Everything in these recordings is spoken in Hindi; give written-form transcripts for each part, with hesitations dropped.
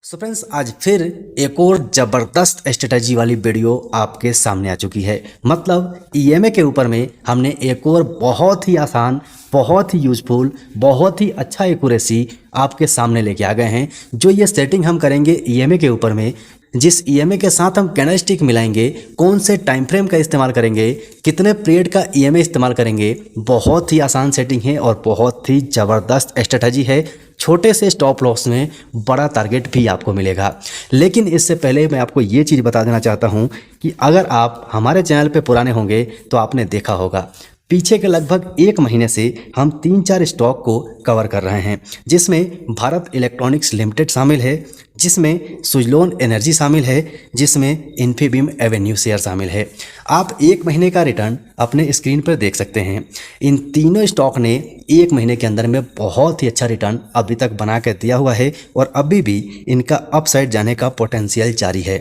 सो फ्रेंड्स, आज फिर एक और ज़बरदस्त स्ट्रेटजी वाली वीडियो आपके सामने आ चुकी है। मतलब ईएमए के ऊपर में हमने एक और बहुत ही आसान, बहुत ही यूजफुल, बहुत ही अच्छा एक्यूरेसी आपके सामने लेके आ गए हैं। जो ये सेटिंग हम करेंगे ईएमए के ऊपर में, जिस ईएमए के साथ हम कैंडलस्टिक मिलाएंगे, कौन से टाइम फ्रेम का इस्तेमाल करेंगे, कितने पीरियड का ईएमए इस्तेमाल करेंगे, बहुत ही आसान सेटिंग है और बहुत ही ज़बरदस्त स्ट्रेटजी है। छोटे से स्टॉप लॉस में बड़ा टारगेट भी आपको मिलेगा। लेकिन इससे पहले मैं आपको ये चीज़ बता देना चाहता हूँ कि अगर आप हमारे चैनल पे पुराने होंगे तो आपने देखा होगा पीछे के लगभग एक महीने से हम 3-4 स्टॉक को कवर कर रहे हैं, जिसमें भारत इलेक्ट्रॉनिक्स लिमिटेड शामिल है, जिसमें सुजलोन एनर्जी शामिल है, जिसमें इन्फीबीम एवेन्यू शेयर शामिल है। आप एक महीने का रिटर्न अपने स्क्रीन पर देख सकते हैं। इन तीनों स्टॉक ने एक महीने के अंदर में बहुत ही अच्छा रिटर्न अभी तक बना कर दिया हुआ है और अभी भी इनका अपसाइड जाने का पोटेंशियल जारी है।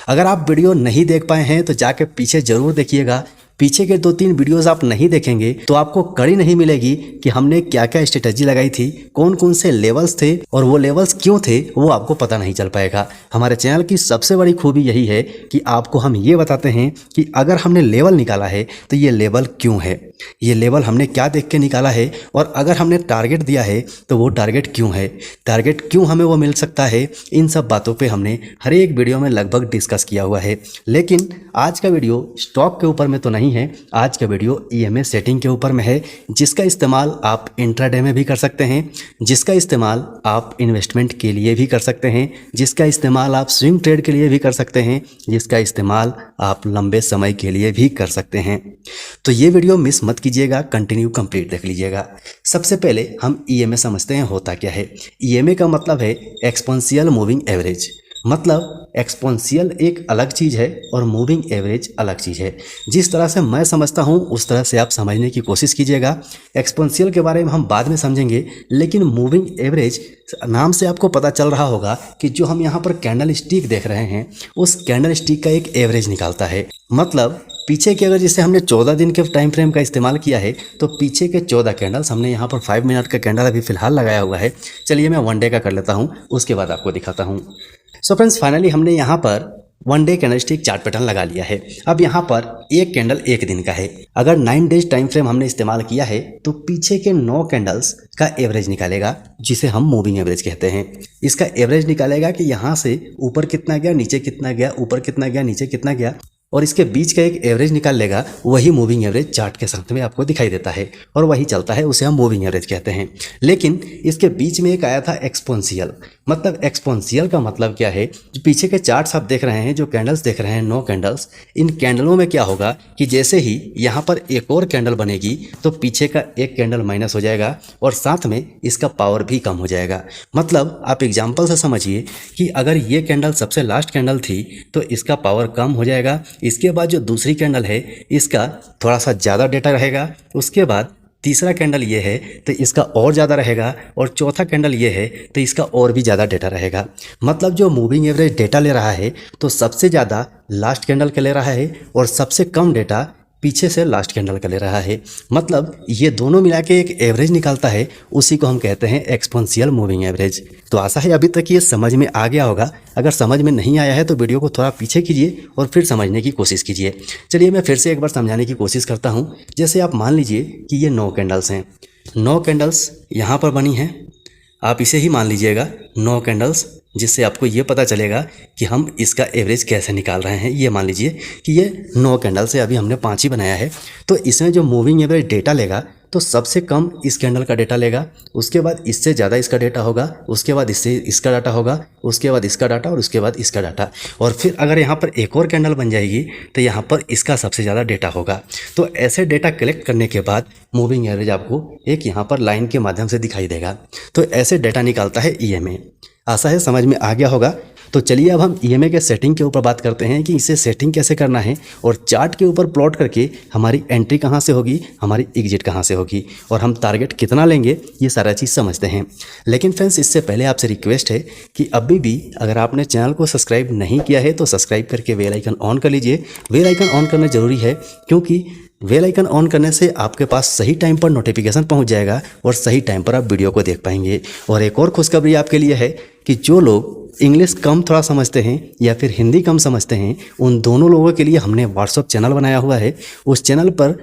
अगर आप वीडियो नहीं देख पाए हैं तो जाके पीछे ज़रूर देखिएगा। पीछे के 2-3 वीडियोस आप नहीं देखेंगे तो आपको कड़ी नहीं मिलेगी कि हमने क्या क्या स्ट्रेटजी लगाई थी, कौन कौन से लेवल्स थे और वो लेवल्स क्यों थे, वो आपको पता नहीं चल पाएगा। हमारे चैनल की सबसे बड़ी खूबी यही है कि आपको हम ये बताते हैं कि अगर हमने लेवल निकाला है तो ये लेवल क्यों है, ये लेवल हमने क्या देख के निकाला है, और अगर हमने टारगेट दिया है तो वो टारगेट क्यों है, टारगेट क्यों हमें वो मिल सकता है। इन सब बातों पे हमने हर एक वीडियो में लगभग डिस्कस किया हुआ है। लेकिन आज का वीडियो स्टॉक के ऊपर में तो नहीं है, आज का वीडियो ईएमए सेटिंग के ऊपर में है, जिसका इस्तेमाल आप इंट्राडे में भी कर सकते हैं, जिसका इस्तेमाल आप इन्वेस्टमेंट के लिए भी कर सकते हैं, जिसका इस्तेमाल आप स्विंग ट्रेड के लिए भी कर सकते हैं, जिसका इस्तेमाल आप लंबे समय के लिए भी कर सकते हैं। तो ये वीडियो मिस मत कीजिएगा, कंटिन्यू कंप्लीट देख लीजिएगा। सबसे पहले हम ईएमए समझते हैं होता क्या है। ईएमए का मतलब है एक्सपोनेंशियल मूविंग एवरेज। मतलब एक्सपोनेंशियल एक अलग चीज़ है और मूविंग एवरेज अलग चीज़ है। जिस तरह से मैं समझता हूँ उस तरह से आप समझने की कोशिश कीजिएगा। एक्सपोनेंशियल के बारे में हम बाद में समझेंगे, लेकिन मूविंग एवरेज नाम से आपको पता चल रहा होगा कि जो हम यहाँ पर कैंडल स्टिक देख रहे हैं उस कैंडल स्टिक का एक एवरेज निकालता है। मतलब पीछे के अगर जिसे हमने 14 दिन के टाइम फ्रेम का इस्तेमाल किया है तो पीछे के 14 कैंडल्स, हमने यहाँ पर 5 मिनट का कैंडल अभी फिलहाल लगाया हुआ है। चलिए मैं 1 डे का कर लेता हूँ, उसके बाद आपको दिखाता हूँ। सो फ्रेंड्स, फाइनली हमने यहाँ पर 1 डे कैंडलस्टिक चार्ट पैटर्न लगा लिया है। अब यहाँ पर एक कैंडल एक दिन का है। अगर 9 डेज टाइम फ्रेम हमने इस्तेमाल किया है तो पीछे के 9 कैंडल्स का एवरेज निकालेगा, जिसे हम मूविंग एवरेज कहते हैं। इसका एवरेज निकालेगा कि यहाँ से ऊपर कितना गया, नीचे कितना गया, ऊपर कितना गया, नीचे कितना गया, और इसके बीच का एक एवरेज निकाल लेगा। वही मूविंग एवरेज चार्ट के साथ में आपको दिखाई देता है और वही चलता है, उसे हम मूविंग एवरेज कहते हैं। लेकिन इसके बीच में एक आया था एक्सपोनेंशियल। मतलब एक्सपोनेंशियल का मतलब क्या है, जो पीछे के चार्ट्स आप देख रहे हैं, जो कैंडल्स देख रहे हैं 9 कैंडल्स, इन कैंडलों में क्या होगा कि जैसे ही यहाँ पर एक और कैंडल बनेगी तो पीछे का एक कैंडल माइनस हो जाएगा और साथ में इसका पावर भी कम हो जाएगा। मतलब आप एग्जाम्पल से समझिए कि अगर ये कैंडल सबसे लास्ट कैंडल थी तो इसका पावर कम हो जाएगा। इसके बाद जो दूसरी कैंडल है इसका थोड़ा सा ज़्यादा डेटा रहेगा। उसके बाद तीसरा कैंडल ये है तो इसका और ज़्यादा रहेगा, और चौथा कैंडल ये है तो इसका और भी ज़्यादा डेटा रहेगा। मतलब जो मूविंग एवरेज डेटा ले रहा है तो सबसे ज़्यादा लास्ट कैंडल का ले रहा है और सबसे कम डेटा पीछे से लास्ट कैंडल का ले रहा है। मतलब ये दोनों मिला के एक एवरेज निकालता है, उसी को हम कहते हैं एक्सपोनेंशियल मूविंग एवरेज। तो आशा है अभी तक ये समझ में आ गया होगा। अगर समझ में नहीं आया है तो वीडियो को थोड़ा पीछे कीजिए और फिर समझने की कोशिश कीजिए। चलिए मैं फिर से एक बार समझाने की कोशिश करता हूँ। जैसे आप मान लीजिए कि ये 9 कैंडल्स हैं, 9 कैंडल्स यहाँ पर बनी हैं। आप इसे ही मान लीजिएगा 9 कैंडल्स, जिससे आपको ये पता चलेगा कि हम इसका एवरेज कैसे निकाल रहे हैं। ये मान लीजिए कि ये 9 कैंडल से अभी हमने 5 ही बनाया है, तो इसमें जो मूविंग एवरेज डेटा लेगा तो सबसे कम इस कैंडल का डेटा लेगा, उसके बाद इससे ज़्यादा इसका डेटा होगा, उसके बाद इससे इसका डाटा होगा, उसके बाद इसका डाटा और उसके बाद इसका डाटा, और फिर अगर यहाँ पर एक और कैंडल बन जाएगी तो यहाँ पर इसका सबसे ज़्यादा डेटा होगा। तो ऐसे डेटा कलेक्ट करने के बाद मूविंग एवरेज आपको एक यहाँ पर लाइन के माध्यम से दिखाई देगा। तो ऐसे डेटा निकालता है ईएमए। आशा है समझ में आ गया होगा। तो चलिए अब हम ईएमए के सेटिंग के ऊपर बात करते हैं कि इसे सेटिंग कैसे करना है, और चार्ट के ऊपर प्लॉट करके हमारी एंट्री कहाँ से होगी, हमारी एग्जिट कहाँ से होगी, और हम टारगेट कितना लेंगे, ये सारा चीज़ समझते हैं। लेकिन फ्रेंड्स, इससे पहले आपसे रिक्वेस्ट है कि अभी भी अगर आपने चैनल को सब्सक्राइब नहीं किया है तो सब्सक्राइब करके बेल आइकन ऑन कर लीजिए। बेल आइकन ऑन करना ज़रूरी है, क्योंकि बेल आइकन ऑन करने से आपके पास सही टाइम पर नोटिफिकेशन पहुंच जाएगा और सही टाइम पर आप वीडियो को देख पाएंगे। और एक और खुशखबरी आपके लिए है कि जो लोग इंग्लिश कम थोड़ा समझते हैं या फिर हिंदी कम समझते हैं, उन दोनों लोगों के लिए हमने व्हाट्सअप चैनल बनाया हुआ है। उस चैनल पर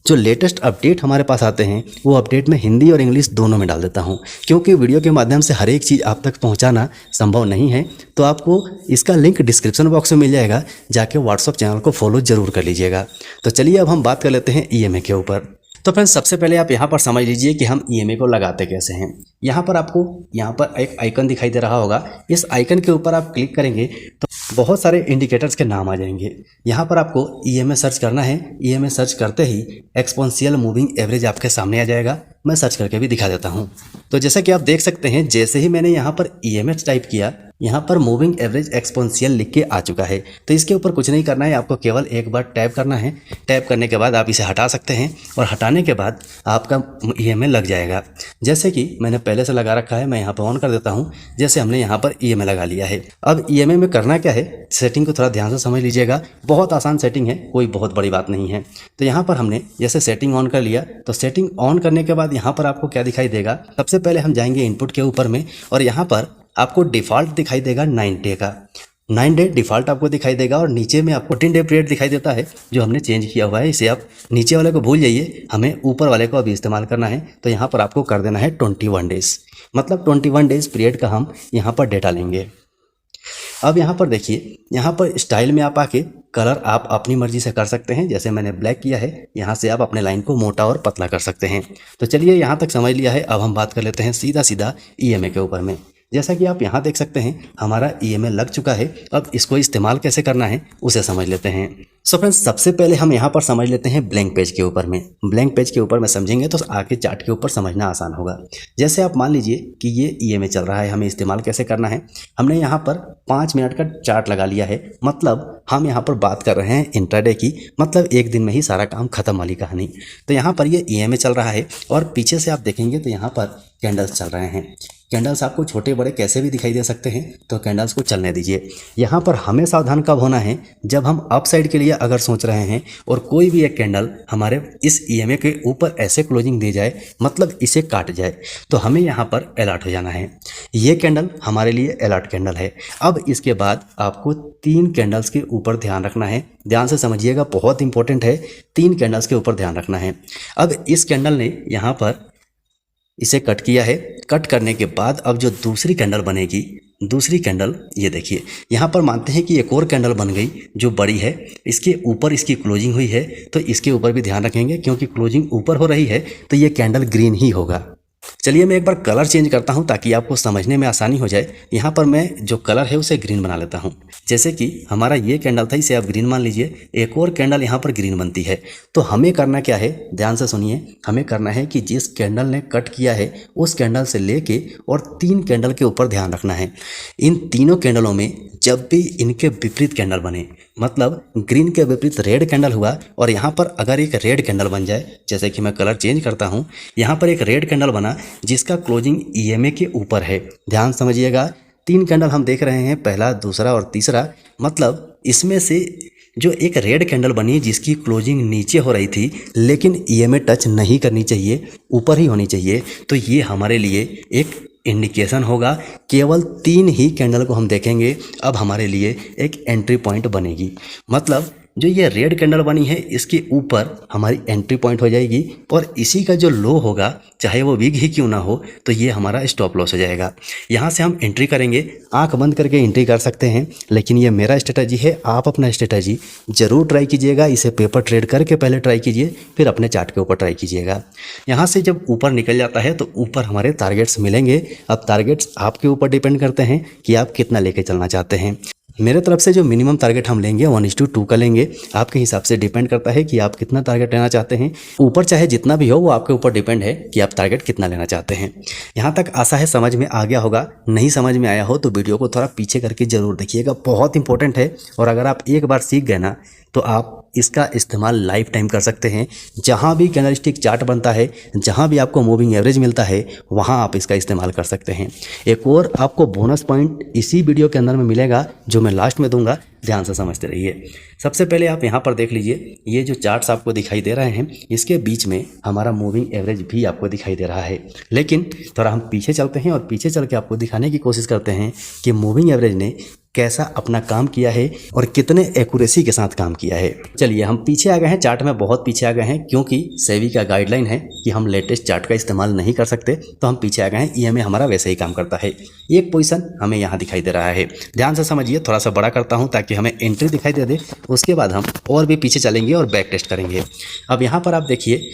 जो लेटेस्ट अपडेट हमारे पास आते हैं वो अपडेट मैं हिंदी और इंग्लिश दोनों में डाल देता हूँ, क्योंकि वीडियो के माध्यम से हर एक चीज़ आप तक पहुँचाना संभव नहीं है। तो आपको इसका लिंक डिस्क्रिप्शन बॉक्स में मिल जाएगा, जाके व्हाट्सअप चैनल को फॉलो ज़रूर कर लीजिएगा। तो चलिए अब हम बात कर लेते हैं EMA के ऊपर। तो फ्रेंड्स, सबसे पहले आप यहाँ पर समझ लीजिए कि हम EMA को लगाते कैसे हैं। यहाँ पर आपको यहाँ पर एक आइकन दिखाई दे रहा होगा, इस आइकन के ऊपर आप क्लिक करेंगे तो बहुत सारे इंडिकेटर्स के नाम आ जाएंगे। यहाँ पर आपको EMA सर्च करना है। EMA सर्च करते ही एक्सपोनेंशियल मूविंग एवरेज आपके सामने आ जाएगा। मैं सर्च करके भी दिखा देता हूँ। तो जैसा कि आप देख सकते हैं, जैसे ही मैंने यहाँ पर EMA टाइप किया, यहाँ पर मूविंग एवरेज एक्सपोनेंशियल लिख के आ चुका है। तो इसके ऊपर कुछ नहीं करना है, आपको केवल एक बार टैप करना है। टैप करने के बाद आप इसे हटा सकते हैं और हटाने के बाद आपका EMA लग जाएगा। जैसे कि मैंने पहले से लगा रखा है, मैं यहाँ पर ऑन कर देता हूँ। जैसे हमने यहाँ पर EMA लगा लिया है। अब EMA में करना क्या है, सेटिंग को थोड़ा ध्यान से समझ लीजिएगा। बहुत आसान सेटिंग है, कोई बहुत बड़ी बात नहीं है। तो यहाँ पर हमने जैसे सेटिंग ऑन कर लिया, तो सेटिंग ऑन करने के बाद यहाँ पर आपको क्या दिखाई देगा, सबसे पहले हम जाएंगे इनपुट के ऊपर में और यहाँ पर आपको डिफ़ॉल्ट दिखाई देगा 9 डे का। 9 डे डिफ़ॉल्ट आपको दिखाई देगा और नीचे में आपको 14 डे पीरियड दिखाई देता है, जो हमने चेंज किया हुआ है। इसे आप नीचे वाले को भूल जाइए, हमें ऊपर वाले को अभी इस्तेमाल करना है। तो यहाँ पर आपको कर देना है 21 डेज़, मतलब 21 डेज़ पीरियड का हम यहाँ पर डेटा लेंगे। अब यहाँ पर देखिए, यहाँ पर स्टाइल में आप आके कलर आप अपनी मर्जी से कर सकते हैं। जैसे मैंने ब्लैक किया है, यहाँ से आप अपने लाइन को मोटा और पतला कर सकते हैं। तो चलिए, यहाँ तक समझ लिया है। अब हम बात कर लेते हैं सीधा सीधा EMA के ऊपर में। जैसा कि आप यहाँ देख सकते हैं, हमारा EMA लग चुका है। अब इसको इस्तेमाल कैसे करना है उसे समझ लेते हैं। सो फ्रेंड्स, सबसे पहले हम यहाँ पर समझ लेते हैं ब्लैंक पेज के ऊपर में। ब्लैंक पेज के ऊपर में समझेंगे तो आगे चार्ट के ऊपर समझना आसान होगा। जैसे आप मान लीजिए कि ये EMA चल रहा है, हमें इस्तेमाल कैसे करना है। हमने यहाँ पर 5 मिनट का चार्ट लगा लिया है, मतलब हम यहाँ पर बात कर रहे हैं इंट्राडे की, मतलब एक दिन में ही सारा काम खत्म वाली कहानी। तो यहाँ पर ये EMA चल रहा है और पीछे से आप देखेंगे तो यहाँ पर कैंडल्स चल रहे हैं। कैंडल्स आपको छोटे बड़े कैसे भी दिखाई दे सकते हैं, तो कैंडल्स को चलने दीजिए। यहाँ पर हमें सावधान कब होना है, जब हम अप साइड के लिए अगर सोच रहे हैं और कोई भी एक कैंडल हमारे इस EMA के ऊपर ऐसे क्लोजिंग दे जाए, मतलब इसे काट जाए, तो हमें यहाँ पर अलर्ट हो जाना है। ये कैंडल हमारे लिए अलर्ट कैंडल है। अब इसके बाद आपको 3 कैंडल्स के ऊपर ध्यान रखना है। ध्यान से समझिएगा, बहुत इंपॉर्टेंट है। 3 कैंडल्स के ऊपर ध्यान रखना है। अब इस कैंडल ने यहाँ पर इसे कट किया है। कट करने के बाद अब जो दूसरी कैंडल बनेगी, दूसरी कैंडल ये देखिए, यहाँ पर मानते हैं कि एक और कैंडल बन गई जो बड़ी है, इसके ऊपर इसकी क्लोजिंग हुई है। तो इसके ऊपर भी ध्यान रखेंगे, क्योंकि क्लोजिंग ऊपर हो रही है तो ये कैंडल ग्रीन ही होगा। चलिए, मैं एक बार कलर चेंज करता हूं ताकि आपको समझने में आसानी हो जाए। यहाँ पर मैं जो कलर है उसे ग्रीन बना लेता हूं। जैसे कि हमारा ये कैंडल था, इसे आप ग्रीन मान लीजिए। एक और कैंडल यहाँ पर ग्रीन बनती है। तो हमें करना क्या है, ध्यान से सुनिए। हमें करना है कि जिस कैंडल ने कट किया है उस कैंडल से लेके और 3 कैंडल के ऊपर ध्यान रखना है। इन तीनों कैंडलों में जब भी इनके विपरीत कैंडल बने, मतलब ग्रीन के विपरीत रेड कैंडल हुआ और यहाँ पर अगर एक रेड कैंडल बन जाए, जैसे कि मैं कलर चेंज करता हूँ, यहाँ पर एक रेड कैंडल बना जिसका क्लोजिंग EMA के ऊपर है। ध्यान समझिएगा, 3 कैंडल हम देख रहे हैं, पहला, दूसरा और तीसरा। मतलब इसमें से जो एक रेड कैंडल बनी जिसकी क्लोजिंग नीचे हो रही थी, लेकिन EMA टच नहीं करनी चाहिए, ऊपर ही होनी चाहिए, तो ये हमारे लिए एक इंडिकेशन होगा। केवल 3 ही कैंडल को हम देखेंगे, अब हमारे लिए एक एंट्री पॉइंट बनेगी। मतलब जो ये रेड कैंडल बनी है इसके ऊपर हमारी एंट्री पॉइंट हो जाएगी और इसी का जो लो होगा, चाहे वो वीक ही क्यों ना हो, तो ये हमारा स्टॉप लॉस हो जाएगा। यहाँ से हम एंट्री करेंगे, आंख बंद करके एंट्री कर सकते हैं, लेकिन ये मेरा स्ट्रेटजी है। आप अपना स्ट्रेटजी जरूर ट्राई कीजिएगा। इसे पेपर ट्रेड करके पहले ट्राई कीजिए, फिर अपने चार्ट के ऊपर ट्राई कीजिएगा। यहाँ से जब ऊपर निकल जाता है तो ऊपर हमारे टारगेट्स मिलेंगे। अब टारगेट्स आपके ऊपर डिपेंड करते हैं कि आप कितना लेके चलना चाहते हैं। मेरे तरफ से जो मिनिमम टारगेट हम लेंगे 1:2 का लेंगे। आपके हिसाब से डिपेंड करता है कि आप कितना टारगेट लेना चाहते हैं। ऊपर चाहे जितना भी हो, वो आपके ऊपर डिपेंड है कि आप टारगेट कितना लेना चाहते हैं। यहाँ तक आशा है समझ में आ गया होगा। नहीं समझ में आया हो तो वीडियो को थोड़ा पीछे करके ज़रूर देखिएगा, बहुत इंपॉर्टेंट है। और अगर आप एक बार सीख गए ना, तो आप इसका इस्तेमाल लाइफ टाइम कर सकते हैं। जहाँ भी कैंडलस्टिक चार्ट बनता है, जहाँ भी आपको मूविंग एवरेज मिलता है, वहाँ आप इसका इस्तेमाल कर सकते हैं। एक और आपको बोनस पॉइंट इसी वीडियो के अंदर में मिलेगा जो मैं लास्ट में दूंगा, ध्यान से समझते रहिए। सबसे पहले आप यहाँ पर देख लीजिए, ये जो चार्ट्स आपको दिखाई दे रहे हैं इसके बीच में हमारा मूविंग एवरेज भी आपको दिखाई दे रहा है। लेकिन थोड़ा हम पीछे चलते हैं और पीछे चल के आपको दिखाने की कोशिश करते हैं कि मूविंग एवरेज ने कैसा अपना काम किया है और कितने एक्यूरेसी के साथ काम किया है। चलिए हम पीछे आ गए हैं, चार्ट में बहुत पीछे आ गए हैं, क्योंकि सेबी का गाइडलाइन है कि हम लेटेस्ट चार्ट का इस्तेमाल नहीं कर सकते, तो हम पीछे आ गए हैं। ईएमए हमारा वैसे ही काम करता है। एक पोजीशन हमें यहाँ दिखाई दे रहा है, ध्यान से समझिए। थोड़ा सा बड़ा करता हूँ ताकि हमें एंट्री दिखाई दे दे। उसके बाद हम और भी पीछे चलेंगे और बैक टेस्ट करेंगे। अब यहाँ पर आप देखिए,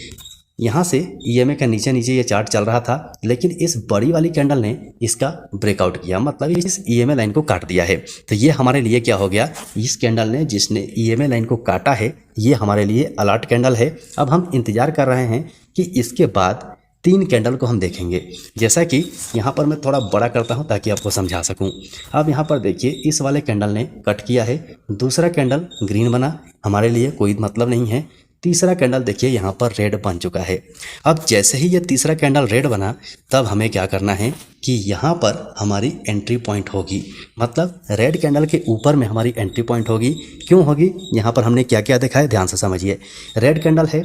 यहाँ से ईएमए का नीचे नीचे ये चार्ट चल रहा था, लेकिन इस बड़ी वाली कैंडल ने इसका ब्रेकआउट किया, मतलब इस ईएमए लाइन को काट दिया है। तो ये हमारे लिए क्या हो गया, इस कैंडल ने जिसने ईएमए लाइन को काटा है, ये हमारे लिए अलर्ट कैंडल है। अब हम इंतजार कर रहे हैं कि इसके बाद 3 कैंडल को हम देखेंगे। जैसा कि यहाँ पर मैं थोड़ा बड़ा करता हूँ ताकि आपको समझा सकूँ। अब यहाँ पर देखिए, इस वाले कैंडल ने कट किया है, दूसरा कैंडल ग्रीन बना, हमारे लिए कोई मतलब नहीं है। तीसरा कैंडल देखिए यहाँ पर रेड बन चुका है। अब जैसे ही ये तीसरा कैंडल रेड बना, तब हमें क्या करना है कि यहाँ पर हमारी एंट्री पॉइंट होगी, मतलब रेड कैंडल के ऊपर में हमारी एंट्री पॉइंट होगी। क्यों होगी, यहाँ पर हमने क्या क्या देखा है, ध्यान से समझिए। रेड कैंडल है,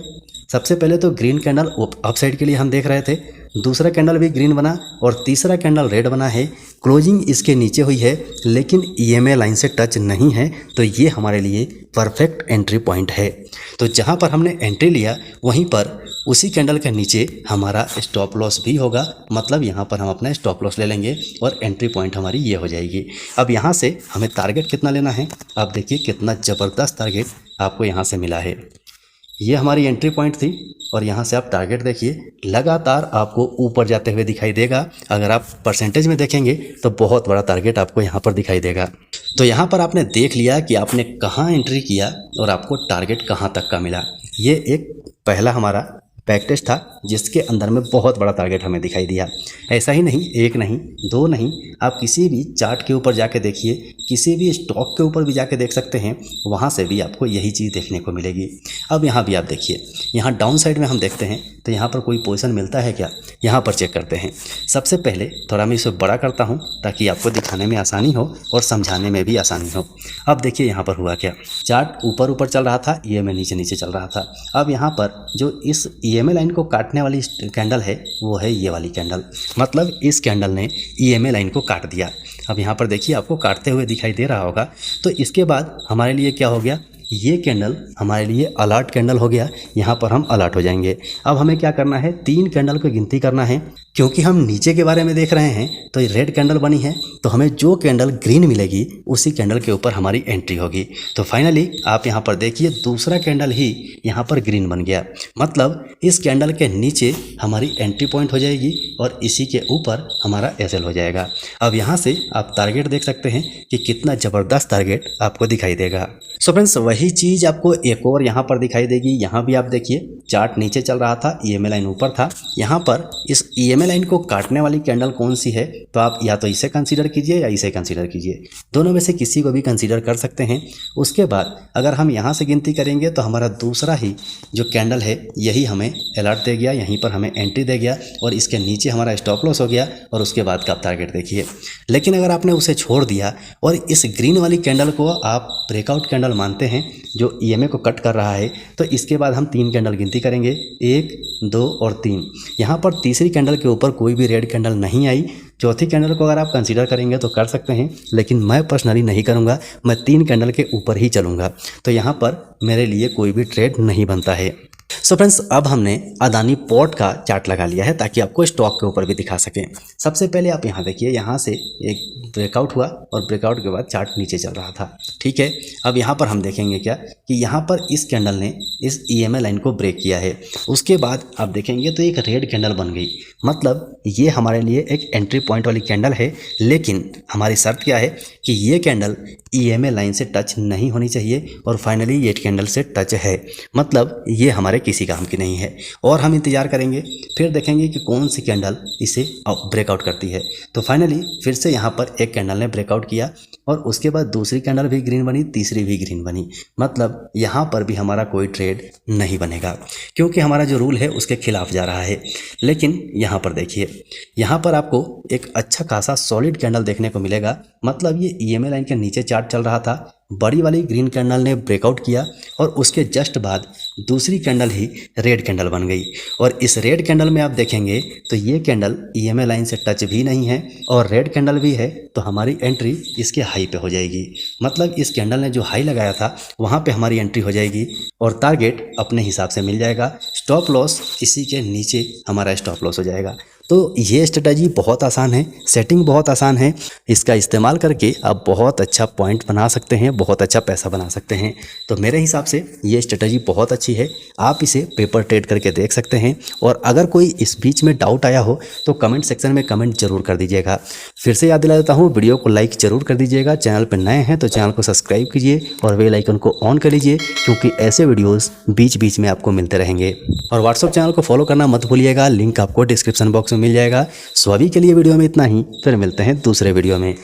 सबसे पहले तो ग्रीन कैंडल अप साइड के लिए हम देख रहे थे, दूसरा कैंडल भी ग्रीन बना और तीसरा कैंडल रेड बना है। क्लोजिंग इसके नीचे हुई है, लेकिन ईएमए लाइन से टच नहीं है, तो ये हमारे लिए परफेक्ट एंट्री पॉइंट है। तो जहाँ पर हमने एंट्री लिया, वहीं पर उसी कैंडल के नीचे हमारा स्टॉप लॉस भी होगा, मतलब यहाँ पर हम अपना स्टॉप लॉस ले लेंगे और एंट्री पॉइंट हमारी ये हो जाएगी। अब यहाँ से हमें टारगेट कितना लेना है, आप देखिए कितना ज़बरदस्त टारगेट आपको यहाँ से मिला है। ये हमारी एंट्री पॉइंट थी और यहाँ से आप टारगेट देखिए, लगातार आपको ऊपर जाते हुए दिखाई देगा। अगर आप परसेंटेज में देखेंगे तो बहुत बड़ा टारगेट आपको यहाँ पर दिखाई देगा। तो यहाँ पर आपने देख लिया कि आपने कहाँ एंट्री किया और आपको टारगेट कहाँ तक का मिला। ये एक पहला हमारा बैक टेस्ट था जिसके अंदर में बहुत बड़ा टारगेट हमें दिखाई दिया। ऐसा ही नहीं, एक नहीं, दो नहीं, आप किसी भी चार्ट के ऊपर जाके देखिए, किसी भी स्टॉक के ऊपर भी जाके देख सकते हैं, वहाँ से भी आपको यही चीज़ देखने को मिलेगी। अब यहाँ भी आप देखिए, यहाँ डाउन साइड में हम देखते हैं तो यहाँ पर कोई पोजीशन मिलता है क्या, यहाँ पर चेक करते हैं। सबसे पहले थोड़ा मैं इसे बड़ा करता हूँ ताकि आपको दिखाने में आसानी हो और समझाने में भी आसानी हो। अब देखिए यहाँ पर हुआ क्या, चार्ट ऊपर ऊपर चल रहा था, ईएमए नीचे नीचे चल रहा था। अब यहाँ पर जो इस ईएमए लाइन को काटने वाली कैंडल है वो है ये वाली कैंडल, मतलब इस कैंडल ने ईएमए लाइन को काट दिया। अब यहाँ पर देखिए आपको काटते हुए दिखाई दे रहा होगा। तो इसके बाद हमारे लिए क्या हो गया, ये कैंडल हमारे लिए अलर्ट कैंडल हो गया, यहाँ पर हम अलर्ट हो जाएंगे। अब हमें क्या करना है, 3 कैंडल को गिनती करना है, क्योंकि हम नीचे के बारे में देख रहे हैं। तो ये रेड कैंडल बनी है, तो हमें जो कैंडल ग्रीन मिलेगी उसी कैंडल के ऊपर हमारी एंट्री होगी। तो फाइनली आप यहाँ पर देखिए, दूसरा कैंडल ही यहाँ पर ग्रीन बन गया, मतलब इस कैंडल के नीचे हमारी एंट्री पॉइंट हो जाएगी और इसी के ऊपर हमारा एसएल हो जाएगा। अब यहाँ से आप टारगेट देख सकते हैं कि कितना ज़बरदस्त टारगेट आपको दिखाई देगा। सो फ्रेंड्स, वही चीज़ आपको एक और यहाँ पर दिखाई देगी। यहाँ भी आप देखिए, चार्ट नीचे चल रहा था, ईएमए लाइन ऊपर था। यहाँ पर इस ईएमए लाइन को काटने वाली कैंडल कौन सी है, तो आप या तो इसे कंसीडर कीजिए या इसे कंसीडर कीजिए, दोनों में से किसी को भी कंसीडर कर सकते हैं। उसके बाद अगर हम यहाँ से गिनती करेंगे तो हमारा दूसरा ही जो कैंडल है यही हमें अलर्ट दे गया, यहीं पर हमें एंट्री दे गया और इसके नीचे हमारा स्टॉप लॉस हो गया और उसके बाद का आप टारगेट देखिए। लेकिन अगर आपने उसे छोड़ दिया और इस ग्रीन वाली कैंडल को आप ब्रेकआउट कैंडल मानते हैं जो ईएमए को कट कर रहा है, तो इसके बाद हम 3 कैंडल गिनती करेंगे, 1, 2 और 3। यहाँ पर तीसरी कैंडल के ऊपर कोई भी रेड कैंडल नहीं आई। चौथी कैंडल को अगर आप कंसीडर करेंगे तो कर सकते हैं, लेकिन मैं पर्सनली नहीं करूँगा, मैं 3 कैंडल के ऊपर ही चलूँगा। तो यहाँ पर मेरे लिए कोई भी ट्रेड नहीं बनता है। सो फ्रेंड्स, अब हमने अदानी पोर्ट का चार्ट लगा लिया है ताकि आपको स्टॉक के ऊपर भी दिखा सकें। सबसे पहले आप यहाँ देखिए, यहाँ से एक ब्रेकआउट हुआ और ब्रेकआउट के बाद चार्ट नीचे चल रहा था, ठीक है। अब यहाँ पर हम देखेंगे क्या कि यहाँ पर इस कैंडल ने इस ईएमए लाइन को ब्रेक किया है। उसके बाद आप देखेंगे तो एक रेड कैंडल बन गई, मतलब ये हमारे लिए एक एंट्री पॉइंट वाली कैंडल है। लेकिन हमारी शर्त क्या है कि ये कैंडल ईएमए लाइन से टच नहीं होनी चाहिए और फाइनली ये कैंडल से टच है, मतलब ये हमारे किसी काम की नहीं है। और हम इंतजार करेंगे, फिर देखेंगे कि कौन सी कैंडल इसे ब्रेकआउट करती है। तो फाइनली फिर से यहाँ पर एक कैंडल ने ब्रेकआउट किया और उसके बाद दूसरी कैंडल भी ग्रीन बनी, तीसरी भी ग्रीन बनी। मतलब यहाँ पर भी हमारा कोई ट्रेड नहीं बनेगा क्योंकि हमारा जो रूल है उसके खिलाफ जा रहा है। लेकिन यहाँ पर देखिए, यहाँ पर आपको एक अच्छा खासा सॉलिड कैंडल देखने को मिलेगा। मतलब ये ईएमए लाइन के नीचे चार्ट चल रहा था, बड़ी वाली ग्रीन कैंडल ने ब्रेकआउट किया और उसके जस्ट बाद दूसरी कैंडल ही रेड कैंडल बन गई। और इस रेड कैंडल में आप देखेंगे तो ये कैंडल ईएमए लाइन से टच भी नहीं है और रेड कैंडल भी है, तो हमारी एंट्री इसके हाई पे हो जाएगी। मतलब इस कैंडल ने जो हाई लगाया था वहाँ पे हमारी एंट्री हो जाएगी और टारगेट अपने हिसाब से मिल जाएगा। स्टॉप लॉस इसी के नीचे हमारा स्टॉप लॉस हो जाएगा। तो ये स्ट्रेटजी बहुत आसान है, सेटिंग बहुत आसान है। इसका इस्तेमाल करके आप बहुत अच्छा पॉइंट बना सकते हैं, बहुत अच्छा पैसा बना सकते हैं। तो मेरे हिसाब से ये स्ट्रेटजी बहुत अच्छी है, आप इसे पेपर ट्रेड करके देख सकते हैं। और अगर कोई इस बीच में डाउट आया हो तो कमेंट सेक्शन में कमेंट जरूर कर दीजिएगा। फिर से याद दिला देता हूँ, वीडियो को लाइक जरूर कर दीजिएगा। चैनल पर नए हैं तो चैनल को सब्सक्राइब कीजिए और बेल आइकन को ऑन कर लीजिए क्योंकि ऐसे वीडियोज़ बीच बीच में आपको मिलते रहेंगे। और व्हाट्सएप चैनल को फॉलो करना मत भूलिएगा, लिंक आपको डिस्क्रिप्शन बॉक्स में मिल जाएगा। सो अभी के लिए वीडियो में इतना ही, फिर मिलते हैं दूसरे वीडियो में।